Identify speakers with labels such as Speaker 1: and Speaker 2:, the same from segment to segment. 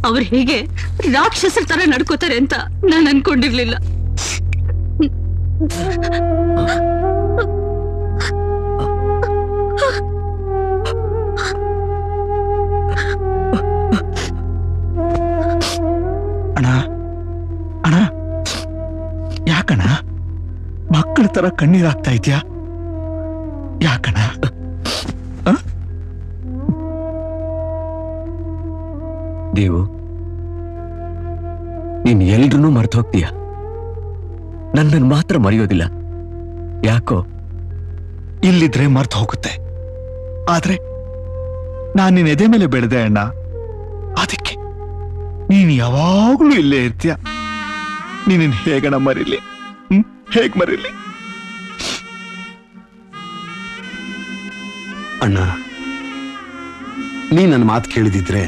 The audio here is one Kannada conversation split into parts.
Speaker 1: ಅವ್ರು ಹೇಗೆ ರಾಕ್ಷಸರ ತರ ನಡ್ಕೋತಾರೆ ಅಂತ ನಾನು ಅನ್ಕೊಂಡಿರ್ಲಿಲ್ಲ.
Speaker 2: ಅಣ್ಣ ಅಣ್ಣ, ಯಾಕಣ್ಣ ಮಕ್ಕಳ ತರ ಕಣ್ಣೀರಾಗ್ತಾ ಇದ್ಯಾ? ಯಾಕಣ್ಣ?
Speaker 3: ದೇವು, ನೀನ್ ಎಲ್ರನ್ನೂ ಮರ್ತು ಹೋಗ್ತೀಯ, ನನ್ನನ್ನು ಮಾತ್ರ ಮರೆಯೋದಿಲ್ಲ. ಯಾಕೋ?
Speaker 2: ಇಲ್ಲಿದ್ರೆ ಮರ್ತು ಹೋಗುತ್ತೆ, ಆದ್ರೆ ನಾನ್ ನಿನ್ನ ಎದೆ ಮೇಲೆ ಬೆಳೆದೆ ಅಣ್ಣ. ಅದಕ್ಕೆ ನೀನ್ ಯಾವಾಗ್ಲೂ ಇಲ್ಲೇ ಇರ್ತೀಯ. ನೀನ್ ಹೇಗಣ ಮರಿಲಿ? ಹೇಗ್ ಮರಿಲಿ?
Speaker 4: ಅಣ್ಣ, ನೀ ನನ್ನ ಮಾತು ಕೇಳಿದಿದ್ರೆ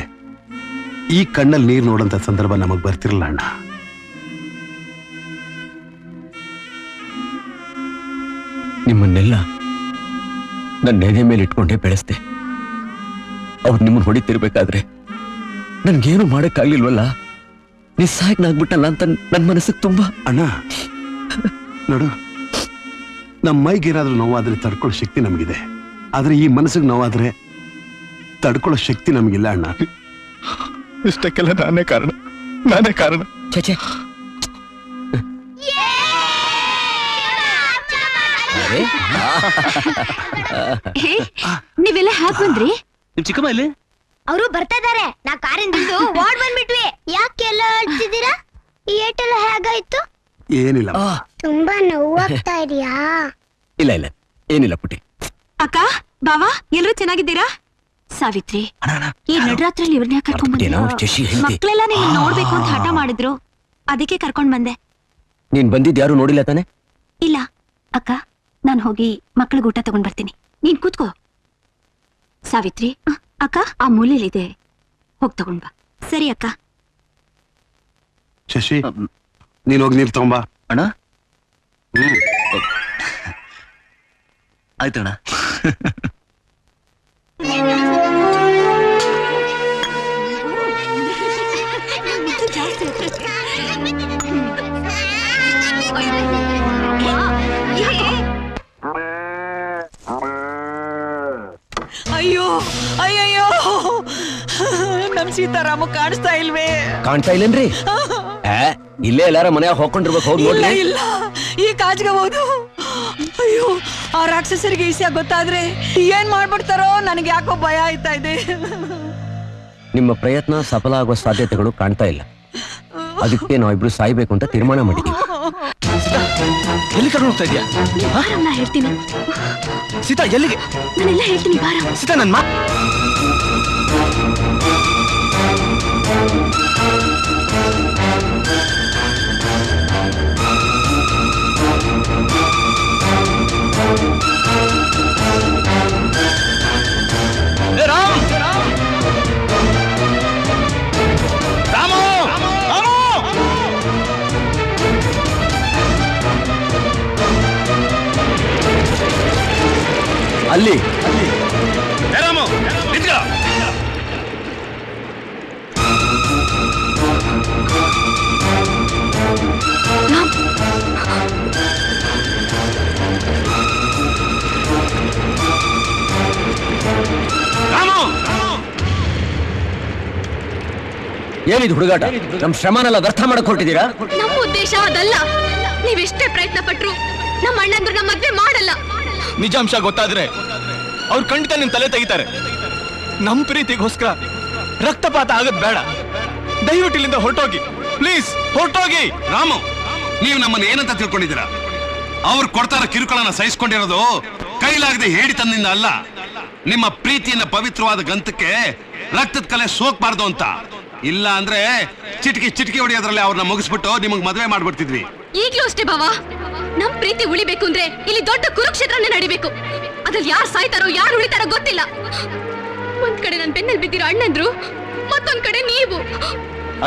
Speaker 4: ಈ ಕಣ್ಣಲ್ಲಿ ನೀರು ನೋಡಂತ ಸಂದರ್ಭ ನಮಗ್ ಬರ್ತಿರಲ್ಲ ಅಣ್ಣ.
Speaker 3: ನಿಮ್ಮನ್ನೆಲ್ಲ ನನ್ನ ಎದೆ ಮೇಲೆ ಇಟ್ಕೊಂಡೇ ಬೆಳೆಸ್ದೆ. ಅವ್ರು ನಿಮ್ಮನ್ನ ಹೊಡಿತಿರ್ಬೇಕಾದ್ರೆ ನನ್ಗೇನು ಮಾಡಕ್ಕಾಗ್ಲಿಲ್ವಲ್ಲ, ನಿಸ್ಸಹಾಯಕನಾಗ್ಬಿಟ್ಟಲ್ಲ ಅಂತ ನನ್ನ ಮನಸ್ಸಿಗೆ ತುಂಬಾ.
Speaker 4: ಅಣ್ಣ ನೋಡು, ನಮ್ಮ ಮೈಗೇನಾದ್ರೂ ನೋವಾದ್ರೆ ತಡ್ಕೊಳ್ಳೋ ಶಕ್ತಿ ನಮಗಿದೆ, ಆದ್ರೆ ಈ ಮನಸ್ಸಿಗೆ ನೋವಾದ್ರೆ ತಡ್ಕೊಳ್ಳೋ ಶಕ್ತಿ ನಮಗಿಲ್ಲ ಅಣ್ಣ.
Speaker 2: ಇಷ್ಟಕ್ಕೆಲ್ಲ ನಾನೇ ಕಾರಣ.
Speaker 3: ಛೇ,
Speaker 1: ನೀವೆಲ್ಲ ಹ್ಯಾಕ್ ಬಂದ್ರಿ?
Speaker 5: ನಿಮ್ ಚಿಕ್ಕಮ್ಮ ಇಲ್ಲಿ?
Speaker 6: ಅವರು ಬರ್ತಾ ಇದಾರೆ. ನಾ ಕಾರಿಂದ ಓಡ್ ಬಂದ್ಬಿಟ್ವಿ. ಯಾಕೆಲ್ಲ ಅಳ್ತಿದ್ದೀರಾ? ಏಟೆಲ್ಲ ಹೇಗಾಯ್ತು?
Speaker 4: ಏನಿಲ್ಲ.
Speaker 6: ತುಂಬಾ ನೋವಾಗ್ತಾ ಇದೆಯಾ?
Speaker 3: ಇಲ್ಲ ಏನಿಲ್ಲ ಪುಟಿ.
Speaker 1: ಅಕ್ಕ, ಬಾವಾ, ಎಲ್ರೂ ಚೆನ್ನಾಗಿದ್ದೀರಾ? ಸಾವಿತ್ರಿ, ಈ ನಡರಾತ್ರಿಯಲ್ಲಿ ಇವ್ರನ್ನ ಕರ್ಕೊಂಡ್ ಬಂದೆ. ಮಕ್ಳೆಲ್ಲ ನೀನ್ ನೋಡ್ಬೇಕು ಅಂತ ಹಠ ಮಾಡಿದ್ರು, ಅದಕ್ಕೆ ಕರ್ಕೊಂಡ್ ಬಂದೆ.
Speaker 3: ನೀನ್ ಬಂದಿದ್ ಯಾರು ನೋಡಿಲ್ಲ ತಾನೆ?
Speaker 1: ಇಲ್ಲ ಅಕ್ಕ, ನಾನ್ ಹೋಗಿ ಮಕ್ಳಿಗೆ ಊಟ ತಗೊಂಡ್ ಬರ್ತೀನಿ, ನೀನ್ ಕೂತ್ಕೋ. ಸಾವಿತ್ರಿ, ಅಕ್ಕ ಆ ಮೂಲೆಯಲ್ಲಿದೆ, ಹೋಗ್ ತಗೊಂಡ್ ಬಾ. ಸರಿ ಅಕ್ಕ.
Speaker 4: ಶಶಿ, ನೀನ್ ಹೋಗಿ ನೀರ್ ತಗೊಂಬಾ.
Speaker 5: ಅಣ್ಣ ಆಯ್ತಣ್ಣ.
Speaker 1: ಅಯ್ಯೋ ಅಯ್ಯಯ್ಯೋ, ನಮ್ ಸೀತಾರಾಮ ಕಾಣಿಸ್ತಾ ಇಲ್ವೇ?
Speaker 3: ಕಾಣ್ತಾ ಇಲ್ಲೇನ್ರಿ? ಇಲ್ಲೇ ಎಲ್ಲಾರ ಮನೆಯಾಗ ಹೋಗ್ಕೊಂಡಿರ್ಬೇಕು, ಹೋಗಿ ನೋಡ್ಲಿ.
Speaker 1: ಇಲ್ಲ, ಈ ಕಾಜ್ಗಬಹುದು. ಅಯ್ಯೋ, ಆ ರಾಕ್ಷಸರಿಗೆ ಈಸ್ಯ ಗೊತ್ತಾದ್ರೆ ಏನ್ ಮಾಡ್ಬಿಡ್ತಾರೋ ನನಗೆ ಯಾಕೋ ಭಯ ಆಯ್ತಾ ಇದೆ.
Speaker 3: ನಿಮ್ಮ ಪ್ರಯತ್ನ ಸಫಲ ಆಗುವ ಸಾಧ್ಯತೆಗಳು ಕಾಣ್ತಾ ಇಲ್ಲ, ಅದಕ್ಕೆ ನಾವಿಬ್ರು ಸಾಯ್ಬೇಕು ಅಂತ ತೀರ್ಮಾನ ಮಾಡಿದ್ದೀವಿ.
Speaker 5: ಎಲ್ಲಿ ಕರ್ಕೊಂಡು ಹೋಗ್ತಾ ಇದೀಯಾ?
Speaker 1: ನಾ ಹೇಳ್ತೀನಿ
Speaker 5: ಸೀತಾ, ಎಲ್ಲಿಗೆ?
Speaker 1: ನಾನೆಲ್ಲ ಹೇಳ್ತೀನಿ, ಬಾರ.
Speaker 5: ಸೀತಾ, ನನ್ನ ಮಾತು
Speaker 3: ಅಲ್ಲಿ ಏನಿದು ಹುಡುಗಾಟ? ನಮ್ ಶ್ರಮನೆಲ್ಲ ವ್ಯರ್ಥ ಮಾಡಕ್ ಹೊರಟಿದ್ದೀರಾ?
Speaker 1: ನಮ್ಮ ಉದ್ದೇಶ ಅದಲ್ಲ. ನೀವೆಷ್ಟೇ ಪ್ರಯತ್ನ ಪಟ್ರು ನಮ್ಮ ಅಣ್ಣಂದ್ರು ನಮ್ಮ ಮದ್ವೆ ಮಾಡಲ್ಲ.
Speaker 2: ನಿಜಾಂಶ ಗೊತ್ತಾದ್ರೆ ಅವ್ರು ಖಂಡಿತ ನಿಮ್ ತಲೆ ತೆಗಿತಾರೆ. ನಮ್ ಪ್ರೀತಿಗೋಸ್ಕರ ರಕ್ತಪಾತ ಆಗದ್ ಬೇಡ. ದಯವಿಟ್ಟು ಇಲ್ಲಿಂದ ಹೊರಟೋಗಿ, ಪ್ಲೀಸ್ ಹೊರಟೋಗಿ.
Speaker 7: ರಾಮು, ನೀವು ನಮ್ಮನ್ನ ಏನಂತ ತಿಳ್ಕೊಂಡಿದ್ದೀರಾ? ಅವ್ರು ಕೊಡ್ತಾರ ಕಿರುಕುಳನ ಸಹಿಸ್ಕೊಂಡಿರೋದು ಕೈಲಾಗದೆ ಹೇಳಿತನದಿಂದ ಅಲ್ಲ, ನಿಮ್ಮ ಪ್ರೀತಿಯನ್ನ ಪವಿತ್ರವಾದ ಗಂತಕ್ಕೆ ರಕ್ತದ ಕಲೆ ಸೋಕ್ಬಾರ್ದು ಅಂತ. ಇಲ್ಲ ಅಂದ್ರೆ ಚಿಟಿಕಿ ಹೊಡೆಯೋದ್ರಲ್ಲಿ ಅವ್ರನ್ನ ಮುಗಿಸ್ಬಿಟ್ಟು ನಿಮಗ್ ಮದುವೆ ಮಾಡ್ಬಿಡ್ತಿದ್ವಿ.
Speaker 1: ಈಗ್ಲೂ ಅಷ್ಟೇ ಬಾವಾ, ನಮ್ ಪ್ರೀತಿ ಉಳಿಬೇಕು ಅಂದ್ರೆ ಇಲ್ಲಿ ದೊಡ್ಡ ಕುರುಕ್ಷೇತ್ರನೇ ನಡಿಬೇಕು. ಅದ್ರಲ್ಲಿ ಯಾರು ಸಾಯ್ತಾರೋ ಯಾರು ಉಳಿತಾರೋ ಗೊತ್ತಿಲ್ಲ. ಒಂದ್ ಕಡೆ ನನ್ ಬೆನ್ನಲ್ಲಿ ಬಿದ್ದಿರೋ ಅಣ್ಣಂದ್ರು, ಮತ್ತೊಂದ್ ಕಡೆ ನೀವು.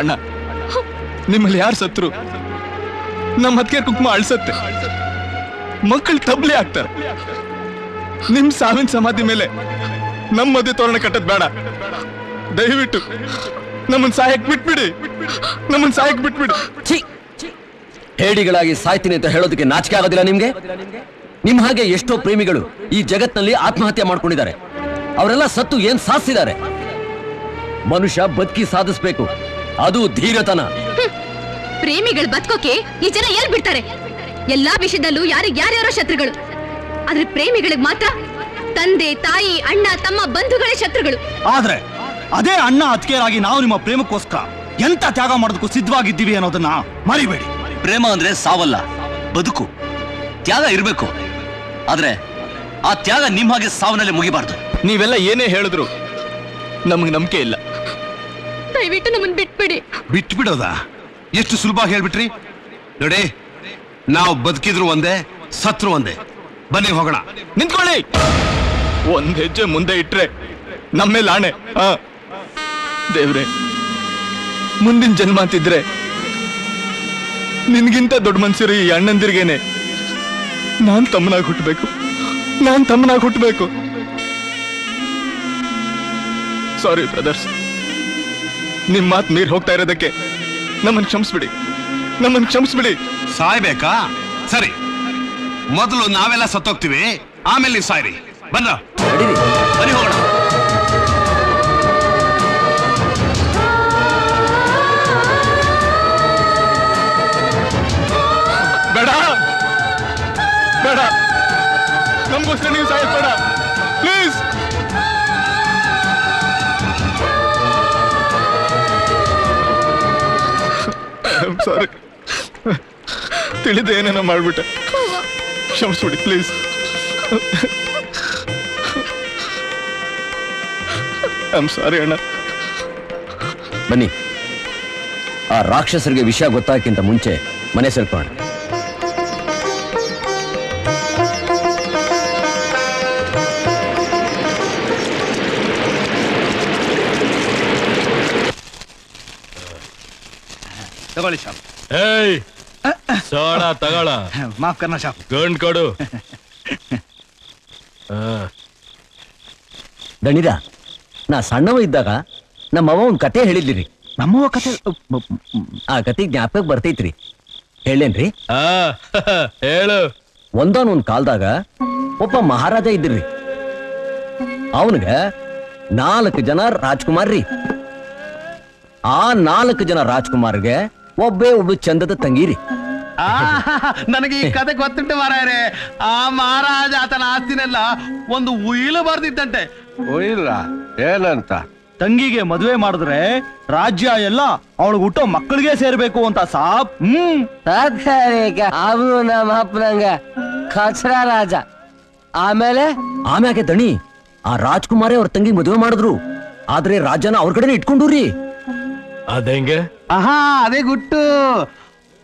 Speaker 2: ಅಣ್ಣ, ನಿಮ್ಮಲ್ಲಿ ಯಾರು ಸತ್ರು ನಮ್ಮ ಹತ್ತಿಗೆ ಕುಂಕುಮ ಅಳ್ಸತ್ತೆ, ಮಕ್ಕಳು ತಬ್ಲಿ ಆಗ್ತಾರೆ. ನಿಮ್ ಸಾವಿನ ಸಮಾಧಿ ಮೇಲೆ ನಮ್ಮ ಮದುವೆ ತೋರಣ ಕಟ್ಟದ್ ಬೇಡ. ದಯವಿಟ್ಟು ನಮ್ಮನ್ ಸಾಯಕ್ ಬಿಟ್ಬಿಡಿ, ನಮ್ಮನ್ ಸಾಯಕ್ ಬಿಟ್ಬಿಡಿ.
Speaker 3: ಛೀ! ಹೇಡಿಗಳಾಗಿ ಸಾಯ್ತೀನಿ ಅಂತ ಹೇಳೋದಕ್ಕೆ ನಾಚಿಕೆ ಆಗೋದಿಲ್ಲ ನಿಮ್ಗೆ? ನಿಮ್ ಹಾಗೆ ಎಷ್ಟೋ ಪ್ರೇಮಿಗಳು ಈ ಜಗತ್ನಲ್ಲಿ ಆತ್ಮಹತ್ಯೆ ಮಾಡ್ಕೊಂಡಿದ್ದಾರೆ. ಅವರೆಲ್ಲ ಸತ್ತು ಏನ್ ಸಾಧಿಸಿದ್ದಾರೆ? ಮನುಷ್ಯ ಬದುಕಿ ಸಾಧಿಸ್ಬೇಕು, ಅದು ಧೀರತನ.
Speaker 1: ಪ್ರೇಮಿಗಳು ಬದುಕೋಕೆ ಈ ಜನ ಎಲ್ ಬಿಡ್ತಾರೆ? ಎಲ್ಲಾ ವಿಷಯದಲ್ಲೂ ಯಾರ್ಯಾರೋ ಶತ್ರುಗಳು, ಆದ್ರೆ ಪ್ರೇಮಿಗಳಿಗೆ ಮಾತ್ರ ತಂದೆ ತಾಯಿ ಅಣ್ಣ ತಮ್ಮ ಬಂಧುಗಳೇ ಶತ್ರುಗಳು.
Speaker 5: ಆದ್ರೆ ಅದೇ ಅಣ್ಣ ಅತ್ತಿಗೆಯರಾಗಿ ನಾವು ನಿಮ್ಮ ಪ್ರೇಮಕ್ಕೋಸ್ಕರ ಎಂತ ತ್ಯಾಗ ಮಾಡೋದಕ್ಕೂ ಸಿದ್ಧವಾಗಿದ್ದೀವಿ ಅನ್ನೋದನ್ನ ಮರಿಬೇಡಿ.
Speaker 8: ಪ್ರೇಮ ಅಂದ್ರೆ ಸಾವಲ್ಲ, ಬದುಕು. ತ್ಯಾಗ ಇರಬೇಕು, ಆದ್ರೆ ಆ ತ್ಯಾಗ ನಿಮ್ ಹಾಗೆ ಸಾವನಲ್ಲಿ ಮುಗಿಬಾರ್ದು.
Speaker 2: ನೀವೆಲ್ಲ ಏನೇ ಹೇಳಿದ್ರು ನಮ್ಗೆ ನಂಬಿಕೆ ಇಲ್ಲ.
Speaker 1: ದಯವಿಟ್ಟು ನಮ್ಮನ್ ಬಿಟ್ಬಿಡಿ.
Speaker 7: ಬಿಟ್ಬಿಡೋದ? ಎಷ್ಟು ಸುಲಭ ಹೇಳ್ಬಿಟ್ರಿ ನೋಡಿ. ನಾವು ಬದುಕಿದ್ರು ಒಂದೇ, ಸತ್ರು ಒಂದೇ. ಬನ್ನಿ ಹೋಗೋಣ.
Speaker 2: ನಿಂತ್ಕೊಳ್ಳಿ. ಒಂದ್ ಹೆಜ್ಜೆ ಮುಂದೆ ಇಟ್ರೆ ನಮ್ಮೇಲೆ ಆಣೆ. ದೇವ್ರೆ, ಮುಂದಿನ ಜನ್ಮ ಅಂತಿದ್ರೆ ನಿನ್ಗಿಂತ ದೊಡ್ಡ ಮನ್ಸಿರೋ ಈ ಅಣ್ಣಂದಿರ್ಗೇನೆ ನಾನ್ ತಮ್ಮನಾಗಿ ಹುಟ್ಟಬೇಕು. ಸಾರಿ ಬ್ರದರ್ಸ್, ನಿಮ್ ಮಾತ್ ಮೀರ್ ಹೋಗ್ತಾ ಇರೋದಕ್ಕೆ ನಮ್ಮನ್ ಕ್ಷಮಿಸ್ಬಿಡಿ.
Speaker 7: ಸಾಯ್ಬೇಕಾ? ಸರಿ, ಮೊದಲು ನಾವೆಲ್ಲ ಸತ್ತೋಗ್ತೀವಿ, ಆಮೇಲೆ ನೀವು ಸಾಯ್ರಿ. ಬನ್ನ
Speaker 3: ನಡೀರಿ.
Speaker 8: ಬನ್ನಿ ಹೋಗೋಣ.
Speaker 2: ಬೇಡ, ನಮ್ಗೋಸ್ಕರ ನೀವು ಸಾಯೋದ್ ಬೇಡ, ಪ್ಲೀಸ್. ಸಾರಿ, ತಿಳಿದ ಏನೇನೋ ಮಾಡ್ಬಿಟ್ಟೆ, ಕ್ಷಮಿಸ್ಬಿಡಿ ಪ್ಲೀಸ್. ಸಾರಿ ಅಣ್ಣ.
Speaker 3: ಬನ್ನಿ, ಆ ರಾಕ್ಷಸರಿಗೆ ವಿಷಯ ಗೊತ್ತಾಗಕ್ಕಿಂತ ಮುಂಚೆ ಮನೆ ಸೇರ್ಕೋಣ.
Speaker 5: ತಗೊಳ್ಳಿ ಶಾಪ್.
Speaker 2: ಏಯ್, ಸೋಡ ತಗೊಳ.
Speaker 5: ಮಾಫ್ ಕರ್ನ ಶಾಪ್.
Speaker 2: ಗಂಡ್ ಕೊಡು.
Speaker 3: ದಣಿದ, ನಾ ಸಣ್ಣವ ಇದ್ದಾಗ ನಮ್ಮವ್ವ ಒಂದ್ ಕತೆ ಹೇಳಿದ್ರಿ.
Speaker 5: ನಮ್ಮವ್ವ ಕತೆ?
Speaker 3: ಆ ಕತೆ ಜ್ಞಾಪಕ ಬರ್ತೈತ್ರಿ, ಹೇಳೇನ್ರಿ?
Speaker 2: ಹೇಳು.
Speaker 3: ಒಂದಾನೊಂದ್ ಕಾಲದಾಗ ಒಬ್ಬ ಮಹಾರಾಜ ಇದ್ರಿ. ಅವನಿಗ 4 ಜನ ರಾಜ್ಕುಮಾರ್ರಿ. ಆ 4 ಜನ ರಾಜ್ಕುಮಾರ್ಗೆ ಒಬ್ಬಳು ಚಂದದ ತಂಗಿರಿ.
Speaker 5: ನನಗೆ ಈ ಕತೆ ಗೊತ್ತುಂಟು ಮಾರಾಯರೆ. ಆ ಮಹಾರಾಜ ಆತನ ಆಸ್ತಿನೆಲ್ಲ ಒಂದು ಉಯಿಲು ಬರ್ದಿತ್ತಂತೆ.
Speaker 4: ಏನಂತ?
Speaker 5: ತಂಗಿಗೆ ಮದುವೆ ಮಾಡಿದ್ರೆ ರಾಜ್ಯ ಎಲ್ಲ ಅವಳಿಗೆ ಹುಟ್ಟೋ ಮಕ್ಕಳಿಗೆ ಸೇರ್ಬೇಕು ಅಂತ ಸಾಪ್.
Speaker 3: ಅವನು ನಮ್ಮ ಅಪ್ಪನಂಗ ಖಚ್ರ ರಾಜ. ಆಮ್ಯಾಗೆ ದಣಿ ಆ ರಾಜ್ಕುಮಾರೇ ಅವ್ರ ತಂಗಿ ಮದುವೆ ಮಾಡಿದ್ರು. ಆದ್ರೆ ರಾಜನ ಅವ್ರ ಕಡೆನೆ ಇಟ್ಕೊಂಡ್ರಿ.
Speaker 2: ಅದೇಂಗೆ?
Speaker 4: ಆಹಾ, ಅದೇ ಗುಟ್ಟು.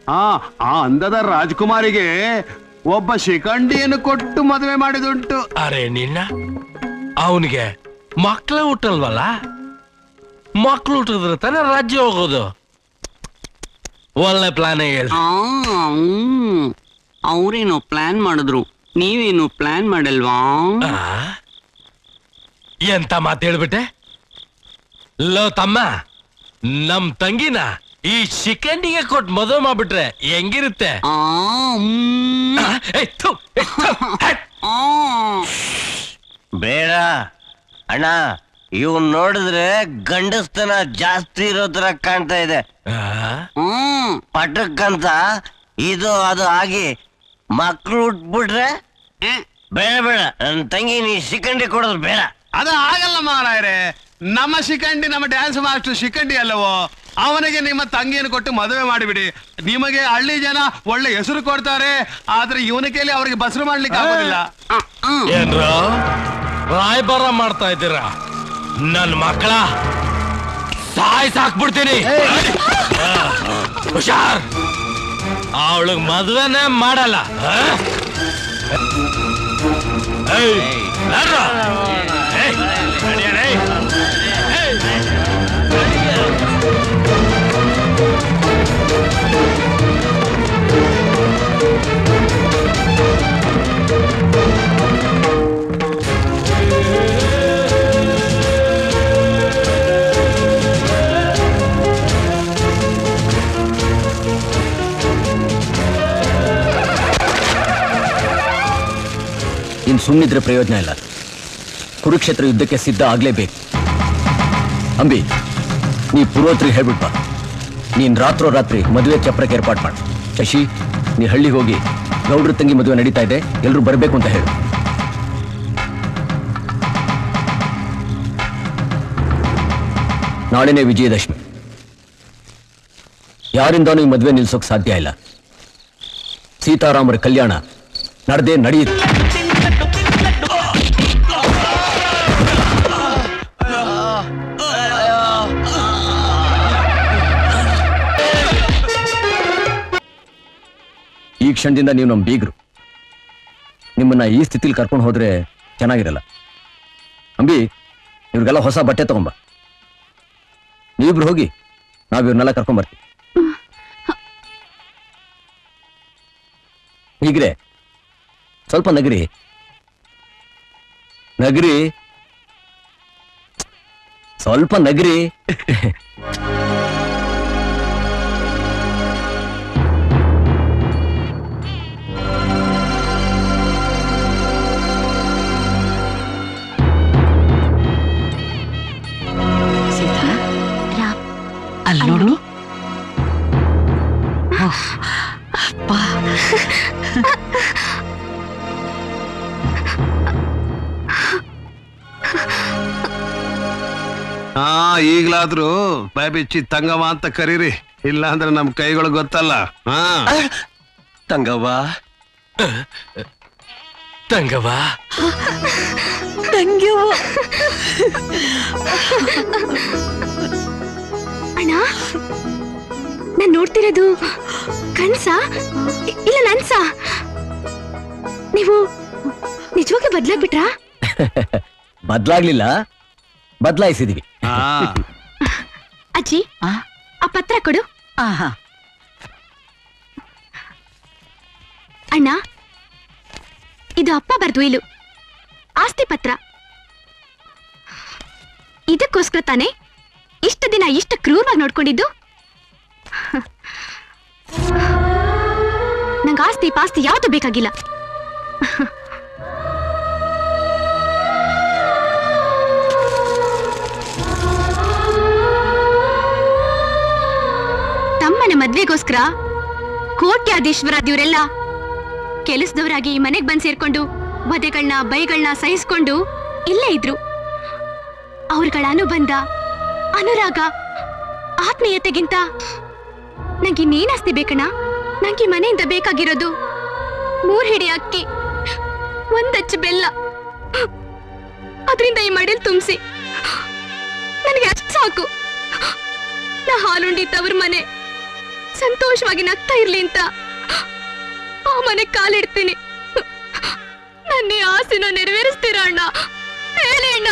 Speaker 4: ಆ ಅಂದದ ರಾಜ್ಕುಮಾರಿಗೆ ಒಬ್ಬ ಶಿಖಂಡಿಯನ್ನು ಕೊಟ್ಟು ಮದುವೆ ಮಾಡಿದುಂಟು.
Speaker 9: ಅರೆ ನಿನ್ನ, ಅವನಿಗೆ ಮಕ್ಳು ಹುಟ್ಟಲ್ವಲ್ಲ? ಮಕ್ಳು ಹುಟ್ಟಿದ್ರೆ ತಾನೇ ರಾಜ್ಯ ಹೋಗೋದು. ಒಳ್ಳೆ ಪ್ಲಾನ್ ಹೇಳಿ.
Speaker 10: ಅವ್ರೇನೋ ಪ್ಲಾನ್ ಮಾಡಿದ್ರು, ನೀವೇನು ಪ್ಲಾನ್ ಮಾಡಲ್ವಾ?
Speaker 9: ಎಂತ ಮಾತು ಹೇಳ್ಬಿಟ್ಟೆ? ಲೋ ತಮ್ಮ, ನಮ್ ತಂಗಿನ ಈ ಶಿಖಂಡಿಗೆ ಕೊಟ್ಟು ಮದುವೆ ಮಾಡ್ಬಿಟ್ರೆ ಹೆಂಗಿರುತ್ತೆ?
Speaker 8: ಬೇಡ ಅಣ್ಣ, ಇವ್ ನೋಡಿದ್ರೆ ಗಂಡಸ್ತನ ಜಾಸ್ತಿ ಇರೋ ತರ ಕಾಣ್ತಾ ಇದೆ. ಪಟಕ್ಕಂತ ಇದು ಅದು ಆಗಿ ಮಕ್ಳು ಹುಟ್ಬಿಟ್ರೆ ಬೇಡ ಬೇಡ. ನನ್ ತಂಗಿ ನೀ ಶಿಖಂಡಿ ಕೊಡೋದು ಬೇಡ.
Speaker 7: ಅದು ಆಗಲ್ಲ ಮಾರಾಯರೆ. ನಮ್ಮ ಶಿಖಂಡಿ ನಮ್ಮ ಡ್ಯಾನ್ಸ್ ಮಾಸ್ಟರ್ ಶಿಖಂಡಿ ಅಲ್ಲವೋ, ಅವನಿಗೆ ನಿಮ್ಮ ತಂಗಿಯನ್ನು ಕೊಟ್ಟು ಮದುವೆ ಮಾಡಿಬಿಡಿ. ನಿಮಗೆ ಹಳ್ಳಿ ಜನ ಒಳ್ಳೆ ಹೆಸರು ಕೊಡ್ತಾರೆ, ಆದ್ರೆ ಇವನ ಕೈಲಿ ಅವ್ರಿಗೆ ಬಸರು ಮಾಡ್ಲಿಕ್ಕೆ ಆಗೋದಿಲ್ಲ.
Speaker 9: ಏನ್ರ ರಾಯಬಾರ ಮಾಡ್ತಾ ಇದ್ದೀರಾ? ನನ್ ಮಕ್ಕಳ ಸಾಕ್ಬಿಡ್ತೀನಿ. ಹುಷಾರ್, ಅವಳಿಗೆ ಮದುವೆನೇ ಮಾಡಲ್ಲ.
Speaker 3: ಸುಮ್ಮನಿದ್ರೆ ಪ್ರಯೋಜನ ಇಲ್ಲ. ಕುರುಕ್ಷೇತ್ರ ಯುದ್ಧಕ್ಕೆ ಸಿದ್ಧ ಆಗ್ಲೇಬೇಕು. ಅಂಬಿ, ನೀ ಪುರೋತ್ರಿಗೆ ಹೇಳ್ಬಿಟ್ ಬಾ. ನೀನ್ ರಾತ್ರಿ ಮದುವೆ ಚಪ್ರಕ್ಕೆ ಏರ್ಪಾಟ್ ಮಾಡು. ಶಶಿ, ನೀ ಹಳ್ಳಿಗೆ ಹೋಗಿ ಗೌಡ್ರ ತಂಗಿ ಮದುವೆ ನಡೀತಾ ಇದೆ, ಎಲ್ರೂ ಬರಬೇಕು ಅಂತ ಹೇಳು. ನಾಳೆನೇ ವಿಜಯದಶಮಿ. ಯಾರಿಂದಾನೂ ಈ ಮದುವೆ ನಿಲ್ಸೋಕ್ ಸಾಧ್ಯ ಇಲ್ಲ. ಸೀತಾರಾಮರ ಕಲ್ಯಾಣ ನಡೆದೇ ನಡೆಯುತ್ತೆ. ಈ ಕ್ಷಣದಿಂದ ನೀವು ನಮ್ಮ ಬೀಗರು. ನಿಮ್ಮನ್ನ ಈ ಸ್ಥಿತಿಲಿ ಕರ್ಕೊಂಡು ಹೋದ್ರೆ ಚೆನ್ನಾಗಿರಲ್ಲ. ಅಂಬಿ, ಇವ್ರಿಗೆಲ್ಲ ಹೊಸ ಬಟ್ಟೆ ತಗೊಂಬ. ನೀವಿಬ್ರು ಹೋಗಿ, ನಾವಿವ್ರನ್ನೆಲ್ಲ ಕರ್ಕೊಂಡ್ ಬರ್ತೀವಿ. ಹೀಗ್ರೆ ಸ್ವಲ್ಪ ನಗರಿ ಸ್ವಲ್ಪ ನಗರಿ.
Speaker 11: ಅಲ್ಲಿ ನೋಡು.
Speaker 5: ಈಗ್ಲಾದ್ರೂ ಬಾಯ್ ಬಿಚ್ಚಿ ತಂಗವ್ವ ಅಂತ ಕರೀರಿ, ಇಲ್ಲ ಅಂದ್ರೆ ನಮ್ ಕೈಗಳು ಗೊತ್ತಲ್ಲ.
Speaker 8: ತಂಗವ್ವ,
Speaker 9: ತಂಗವ್ವ,
Speaker 1: ಅಣ್ಣ, ನಾನ್ ನೋಡ್ತಿರೋದು ಕನ್ಸ ಇಲ್ಲ ನನ್ಸ? ನೀವು ನಿಜವಾಗಿ ಬದ್ಲಾಗ್ಬಿಟ್ರಾ?
Speaker 3: ಬದ್ಲಾಗ್ಲಿಲ್ಲ, ಬದಲಾಯಿಸಿದೀವಿ.
Speaker 1: ಅಜ್ಜಿ, ಆ ಪತ್ರ ಕೊಡು. ಅಣ್ಣ, ಇದು ಅಪ್ಪ ಬರ್ದು ಇಲು ಆಸ್ತಿ ಪತ್ರ. ಇದಕ್ಕೋಸ್ಕರ ತಾನೆ ಇಷ್ಟು ದಿನ ಇಷ್ಟು ಕ್ರೂರವಾಗಿ ನೋಡ್ಕೊಂಡಿದ್ದು. ನಂಗೆ ಆಸ್ತಿ ಪಾಸ್ತಿ ಯಾವುದು ಬೇಕಾಗಿಲ್ಲ. ತಮ್ಮನ ಮದ್ವೆಗೋಸ್ಕರ ಕೋಟ್ಯಾಧೀಶ್ವರಾದಿಯವರೆಲ್ಲ ಕೆಲಸದವರಾಗಿ ಮನೆಗ್ ಬಂದ್ ಸೇರ್ಕೊಂಡು ವಧೆಗಳನ್ನ ಬೈಗಳನ್ನ ಸಹಿಸ್ಕೊಂಡು ಇಲ್ಲೇ ಇದ್ರು. ಅವ್ರಗಳ ಅನುಬಂಧ, ಅನುರಾಗ, ಆತ್ಮೀಯತೆಗಿಂತ ನಂಗೆ ಇನ್ನೇನ್ ಆಸ್ತಿ ಬೇಕಣ್ಣ? ನಂಗೆ ಮನೆಯಿಂದ ಬೇಕಾಗಿರೋದು 3 ಹಿಡಿ ಅಕ್ಕಿ, 1 ಅಚ್ಚು ಬೆಲ್ಲ. ಅದರಿಂದ ಈ ಮಡಿಲ್ ತುಂಬಿಸಿ ನನಗೆ ಅಷ್ಟು ಸಾಕು. ನಾ ಹಾಲುಂಡಿ ತವ್ರ ಮನೆ ಸಂತೋಷವಾಗಿ ನಗ್ತಾ ಇರ್ಲಿ ಅಂತ ಆ ಮನೆ ಕಾಲಿಡ್ತೀನಿ. ನನ್ನ ಆಸೆನ ನೆರವೇರಿಸ್ತೀರ ಅಣ್ಣ? ಹೇಳಿ ಅಣ್ಣ.